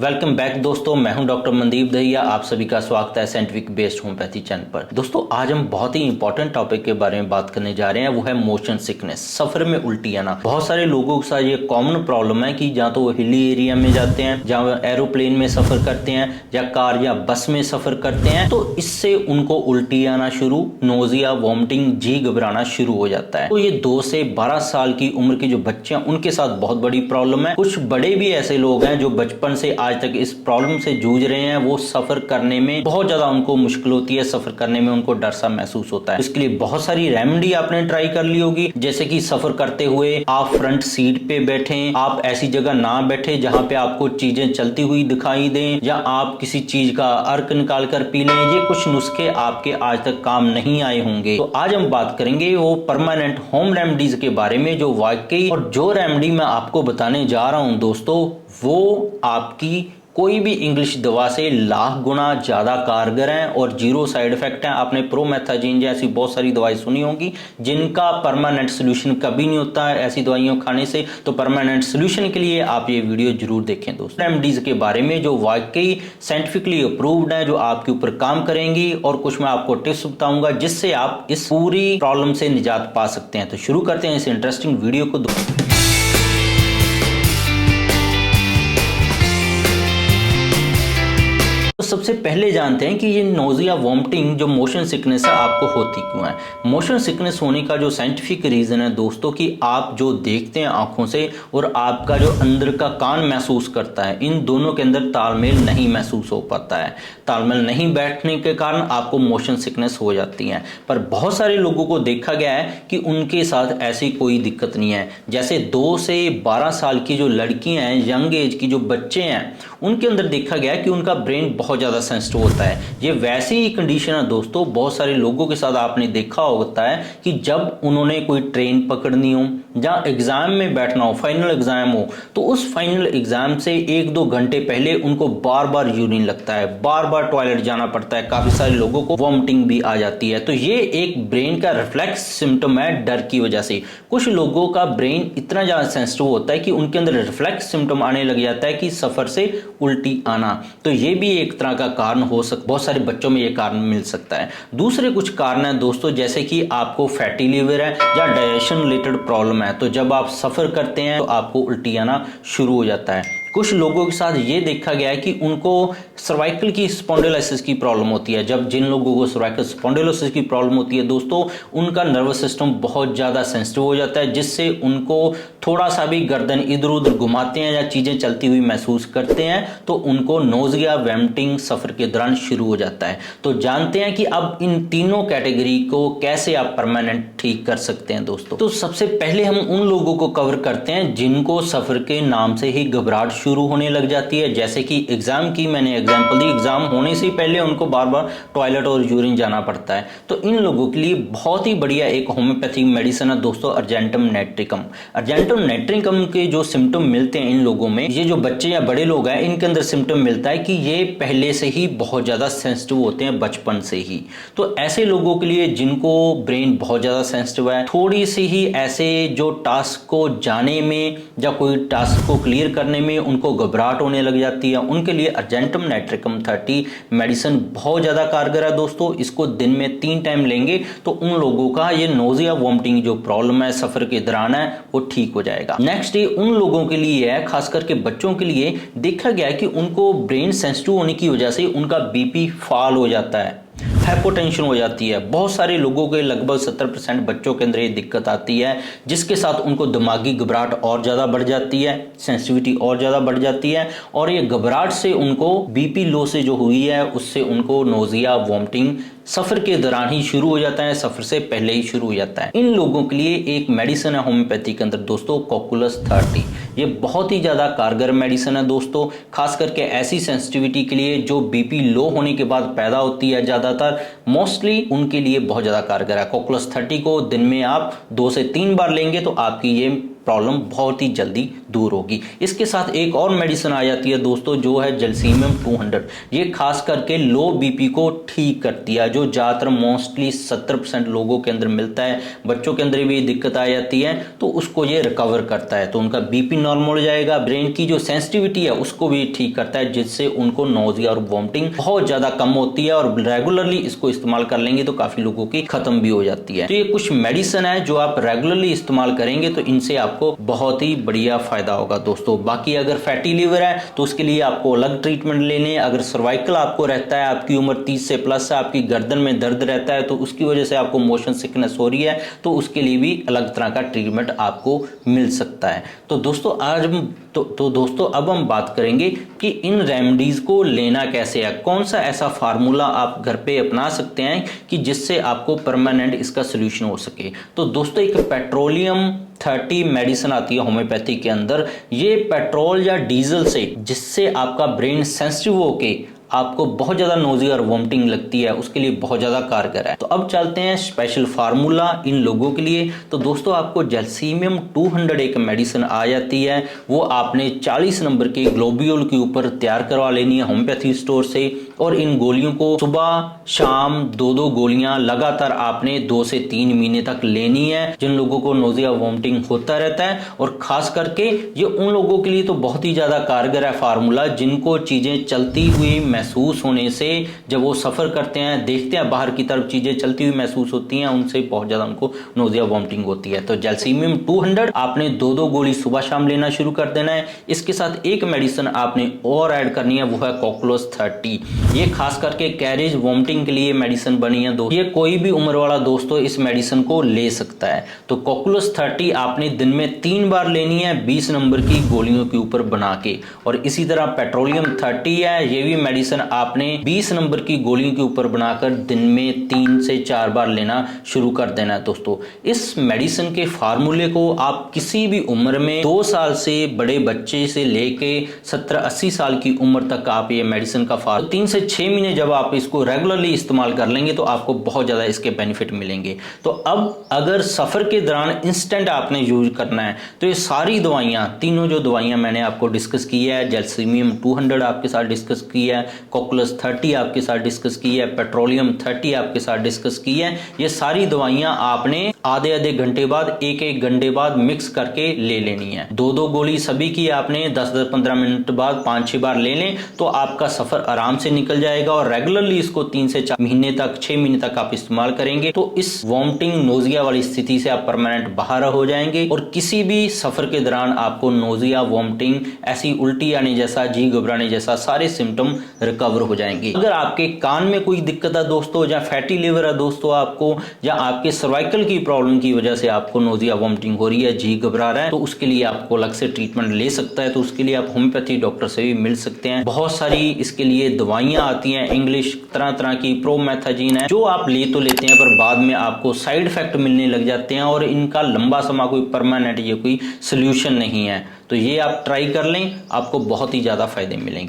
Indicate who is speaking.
Speaker 1: Welcome back दोस्तों, मैं हूं डॉक्टर मनदीप दहिया। आप सभी का स्वागत है साइंटिफिक बेस्ड होम्योपैथी चैनल पर। दोस्तों, आज हम बहुत ही इंपॉर्टेंट टॉपिक के बारे में बात करने जा रहे हैं, वो है मोशन सिकनेस, सफर में उल्टी आना। बहुत सारे लोगों के साथ ये कॉमन प्रॉब्लम है कि जहाँ तो वो हिली एरिया में जाते हैं, जहाँ एरोप्लेन में सफर करते हैं या कार या बस में सफर करते हैं, तो इससे उनको उल्टी आना शुरू, नोजिया, वॉमिटिंग, जी घबराना शुरू हो जाता है। तो ये 2 से 12 साल की उम्र के जो बच्चे हैं उनके साथ बहुत बड़ी प्रॉब्लम है। कुछ बड़े भी ऐसे लोग हैं जो बचपन से आज तक इस प्रॉब्लम से जूझ रहे हैं। वो सफर करने में बहुत ज्यादा उनको मुश्किल होती है, सफर करने में उनको डर सा महसूस होता है। इसके लिए बहुत सारी रेमेडी आपने ट्राई कर ली होगी, जैसे कि सफर करते हुए आप फ्रंट सीट पे बैठें, आप ऐसी जगह ना बैठे जहां पे आपको चीजें चलती हुई दिखाई दें, या आप किसी चीज का अर्क निकाल कर पी लें। ये कुछ नुस्खे आपके आज तक काम नहीं आए होंगे। तो आज हम बात करेंगे वो परमानेंट होम रेमेडीज के बारे में, जो वाकई और जो रेमेडी मैं आपको बताने जा रहा हूं दोस्तों, वो आपकी कोई भी इंग्लिश दवा से लाख गुना ज्यादा कारगर है और जीरो साइड इफेक्ट है। आपने प्रोमेथाजीन जैसी बहुत सारी दवाई सुनी होगी जिनका परमानेंट सोल्यूशन कभी नहीं होता है ऐसी दवाइयों खाने से। तो परमानेंट सोल्यूशन के लिए आप ये वीडियो जरूर देखें दोस्तों, रेमेडीज के बारे में जो वाकई साइंटिफिकली अप्रूव्ड है, जो आपके ऊपर काम करेंगी, और कुछ मैं आपको टिप्स बताऊंगा जिससे आप इस पूरी प्रॉब्लम से निजात पा सकते हैं। तो शुरू करते हैं इस इंटरेस्टिंग वीडियो को। सबसे पहले जानते हैं कि ये नोजिया, वॉमिटिंग, जो मोशन सिकनेस है, आपको होती क्यों है। मोशन सिकनेस होने का जो साइंटिफिक रीजन है दोस्तों, कि आप जो देखते हैं आंखों से और आपका जो अंदर का कान महसूस करता है, इन दोनों के अंदर तालमेल नहीं महसूस हो पाता है। तालमेल नहीं बैठने के कारण आपको मोशन सिकनेस हो जाती है। पर बहुत सारे लोगों को देखा गया है कि उनके साथ ऐसी कोई दिक्कत नहीं है। जैसे 2 से 12 साल की जो लड़कियां हैं, यंग एज की जो बच्चे हैं, उनके अंदर देखा गया है कि उनका ब्रेन बहुत ज्यादा सेंसिटिव होता है। ये वैसी ही कंडीशन है दोस्तों, बहुत सारे लोगों के साथ आपने देखा होता है कि जब उन्होंने कोई ट्रेन पकड़नी हो, जहां एग्जाम में बैठना हो, फाइनल एग्जाम हो, तो उस फाइनल एग्जाम से 1-2 घंटे पहले उनको बार बार यूरिन लगता है, बार बार टॉयलेट जाना पड़ता है। काफी सारे लोगों को वॉमिटिंग भी आ जाती है। तो ये एक ब्रेन का रिफ्लेक्स सिम्टम है डर की वजह से। कुछ लोगों का ब्रेन इतना ज्यादा सेंसिटिव होता है कि उनके अंदर रिफ्लेक्स सिम्टम आने लग जाता है कि सफर से उल्टी आना। तो ये भी एक तरह का कारण हो सकता, बहुत सारे बच्चों में ये कारण मिल सकता है। दूसरे कुछ कारण है दोस्तों, जैसे कि आपको फैटी लीवर है या डाइजेशन रिलेटेड प्रॉब्लम है, तो जब आप सफर करते हैं तो आपको उल्टी आना शुरू हो जाता है। कुछ लोगों के साथ ये देखा गया है कि उनको सर्वाइकल की स्पॉन्डिलोसिस की प्रॉब्लम होती है। जब जिन लोगों को सर्वाइकल स्पॉन्डिलोसिस की प्रॉब्लम होती है दोस्तों, उनका नर्वस सिस्टम बहुत ज्यादा सेंसिटिव हो जाता है, जिससे उनको थोड़ा सा भी गर्दन इधर उधर घुमाते हैं या चीजें चलती हुई महसूस करते हैं तो उनको नोजिया, वॉमिटिंग सफर के दौरान शुरू हो जाता है। तो जानते हैं कि अब इन तीनों कैटेगरी को कैसे आप परमानेंट ठीक कर सकते हैं दोस्तों। तो सबसे पहले हम उन लोगों को कवर करते हैं जिनको सफर के नाम से ही घबराहट शुरू होने लग जाती है। जैसे कि एग्जाम की मैंने एग्जांपल दी, एग्जाम होने से पहले उनको बार बार टॉयलेट और यूरिन जाना पड़ता है। तो इन लोगों के लिए बहुत ही बढ़िया एक होम्योपैथिक मेडिसिन है दोस्तों, अर्जेंटम नाइट्रिकम। अर्जेंटम नाइट्रिकम के जो सिम्टम मिलते हैं इन लोगों में, ये जो बच्चे या बड़े लोग हैं इनके अंदर सिम्टम मिलता है कि ये पहले से ही बहुत ज्यादा सेंसिटिव होते हैं, बचपन से ही। तो ऐसे लोगों के लिए जिनको ब्रेन बहुत ज्यादा सेंसिटिव है, थोड़ी सी ही ऐसे जो टास्क को जाने में या कोई टास्क को क्लियर करने में उनको घबराहट होने लग जाती है, उनके लिए अर्जेंटम नाइट्रिकम 30 मेडिसिन बहुत ज्यादा कारगर है दोस्तों। इसको दिन में 3 टाइम लेंगे तो उन लोगों का ये नोजिया, वॉमिटिंग जो प्रॉब्लम है सफर के दौरान है वो ठीक हो जाएगा। नेक्स्ट डे उन लोगों के लिए है, खास करके बच्चों के लिए देखा गया है कि उनको ब्रेन सेंसिटिव होने की वजह से उनका बीपी फॉल हो जाता है, हाइपोटेंशन हो जाती है। बहुत सारे लोगों के लगभग 70% बच्चों के अंदर ये दिक्कत आती है, जिसके साथ उनको दिमागी घबराहट और ज्यादा बढ़ जाती है, सेंसिटिविटी और ज्यादा बढ़ जाती है, और ये घबराहट से उनको बीपी लो से जो हुई है उससे उनको नोजिया, वॉमिटिंग सफर के दौरान ही शुरू हो जाता है, सफर से पहले ही शुरू हो जाता है। इन लोगों के लिए एक मेडिसिन है होम्योपैथी के अंदर दोस्तों, कॉकुलस 30। ये बहुत ही ज्यादा कारगर मेडिसिन है दोस्तों, खास करके ऐसी सेंसिटिविटी के लिए जो बीपी लो होने के बाद पैदा होती है, ज्यादातर मोस्टली उनके लिए बहुत ज्यादा कारगर है। कॉकुलस 30 को दिन में आप 2 से 3 बार लेंगे तो आपकी ये प्रॉब्लम बहुत ही जल्दी दूर होगी। इसके साथ एक और मेडिसिन आ जाती है दोस्तों, जो है जैल्सीमियम 200। ये खास करके लो बीपी को ठीक करती है, जो ज़्यादातर मोस्टली 70% लोगों के अंदर मिलता है। बच्चों के अंदर भी ये दिक्कत आ जाती है, तो उसको ये रिकवर करता है, तो उनका बीपी नॉर्मल हो जाएगा। ब्रेन की जो सेंसिटिविटी है उसको भी ठीक करता है, जिससे उनको नोजिया और वॉमिटिंग बहुत ज़्यादा कम होती है, और रेगुलरली इसको इस्तेमाल कर लेंगे तो काफ़ी लोगों की खत्म भी हो जाती है। तो ये कुछ मेडिसिन है जो आप रेगुलरली इस्तेमाल करेंगे तो इनसे आपको बहुत ही बढ़िया फायदा होगा दोस्तों। बाकी अगर फैटी लीवर है तो उसके लिए आपको अलग ट्रीटमेंट लेने। अगर सर्वाइकल आपको रहता है, आपकी उम्र 30 से प्लस है, आपकी गर्दन में दर्द रहता है, तो उसकी वजह से आपको मोशन सिकनेस हो रही है, तो उसके लिए भी अलग तरह का ट्रीटमेंट आपको मिल सकता है। तो दोस्तों आज हम दोस्तों अब हम बात करेंगे कि इन रेमेडीज को लेना कैसे है, कौन सा ऐसा फार्मूला आप घर पे अपना सकते हैं कि जिससे आपको परमानेंट इसका सोल्यूशन हो सके। तो दोस्तों एक पेट्रोलियम 30 मेडिसिन आती है होम्योपैथी के अंदर। ये पेट्रोल या डीजल से, जिससे आपका ब्रेन सेंसिटिव होके आपको बहुत ज्यादा नोजिया और वॉमिटिंग लगती है, उसके लिए बहुत ज्यादा कारगर है। तो अब चलते हैं स्पेशल फार्मूला इन लोगों के लिए। तो दोस्तों आपको जैल्सीमियम 200 एक मेडिसिन आ जाती है, वो आपने 40 नंबर के ग्लोब्यूल के ऊपर तैयार करवा लेनी है होम्योपैथी स्टोर से। और इन गोलियों को सुबह शाम 2-2 गोलियां लगातार आपने 2 से 3 महीने तक लेनी है, जिन लोगों को नोजिया वॉमिटिंग होता रहता है। और खास करके ये उन लोगों के लिए तो बहुत ही ज्यादा कारगर है फार्मूला, जिनको चीजें चलती हुई महसूस होने से, जब वो सफर करते हैं, देखते हैं बाहर की तरफ चीजें चलती हुई महसूस होती हैं, उनसे बहुत ज्यादा उनको नोजिया वॉमिटिंग होती है। तो जैल्सीमियम 200 आपने 2-2 गोली सुबह शाम लेना शुरू कर देना है। इसके साथ एक मेडिसिन आपने और ऐड करनी है, वो है कोकुलस 30। ये खास करके कैरेज वॉमिटिंग के लिए मेडिसिन बनी है दोस्तों। ये कोई भी उम्र वाला दोस्तों इस मेडिसिन को ले सकता है। तो कोकुलस 30 आपने दिन में 3 बार लेनी है 20 नंबर की गोलियों के ऊपर बना के। और इसी तरह पेट्रोलियम 30 है, ये भी मेडिसिन आपने 20 नंबर की गोलियों के ऊपर बनाकर दिन में 3 से 4 बार लेना शुरू कर देना है दोस्तों। इस मेडिसिन के फार्मूले को आप किसी भी उम्र में 2 साल से बड़े बच्चे से लेके 70-80 साल की उम्र तक आप ये मेडिसिन का 3 से 6 महीने जब आप इसको रेगुलरली इस्तेमाल कर लेंगे तो आपको बहुत ज्यादा इसके बेनिफिट मिलेंगे। तो अब अगर सफर के दौरान इंस्टेंट आपने यूज करना है तो ये सारी दवाइयां, तीनों जो दवाइयां मैंने आपको डिस्कस की है, जैल्सीमियम 200 आपके साथ डिस्कस की है, कोकुलस 30 आपके साथ डिस्कस की है, पेट्रोलियम 30 आपके साथ डिस्कस की है, ये सारी दवाइयां आपने आधे घंटे बाद, 1-1 घंटे बाद मिक्स करके ले लेनी है। 2-2 गोली सभी की आपने 10-15 मिनट बाद 5-6 बार ले लें तो आपका सफर आराम से निकल जाएगा। और रेगुलरली इसको 3 से 4 महीने तक, 6 महीने तक आप इस्तेमाल करेंगे तो इस वॉमिटिंग नोजिया वाली स्थिति से आप परमानेंट बाहर हो जाएंगे। और किसी भी सफर के दौरान आपको नोजिया, वॉमिटिंग, ऐसी उल्टी आने जैसा, जी घबराने जैसा सारे सिम्टम रिकवर हो जाएंगे। अगर आपके कान में कोई दिक्कत है दोस्तों, या फैटी लिवर है दोस्तों आपको, या आपके सर्वाइकल की प्रॉब्लम की वजह से आपको नोजिया वॉमिटिंग हो रही है, जी घबरा रहा है, तो उसके लिए आपको अलग से ट्रीटमेंट ले सकता है। तो उसके लिए आप होम्योपैथी डॉक्टर से भी मिल सकते हैं। बहुत सारी इसके लिए दवाइयां आती हैं इंग्लिश, तरह तरह की प्रोमेथाजीन है, जो आप ले तो लेते हैं पर बाद में आपको साइड इफेक्ट मिलने लग जाते हैं, और इनका लंबा समय कोई परमानेंट ये कोई सोल्यूशन नहीं है। तो ये आप ट्राई कर लें, आपको बहुत ही ज्यादा फायदे मिलेंगे।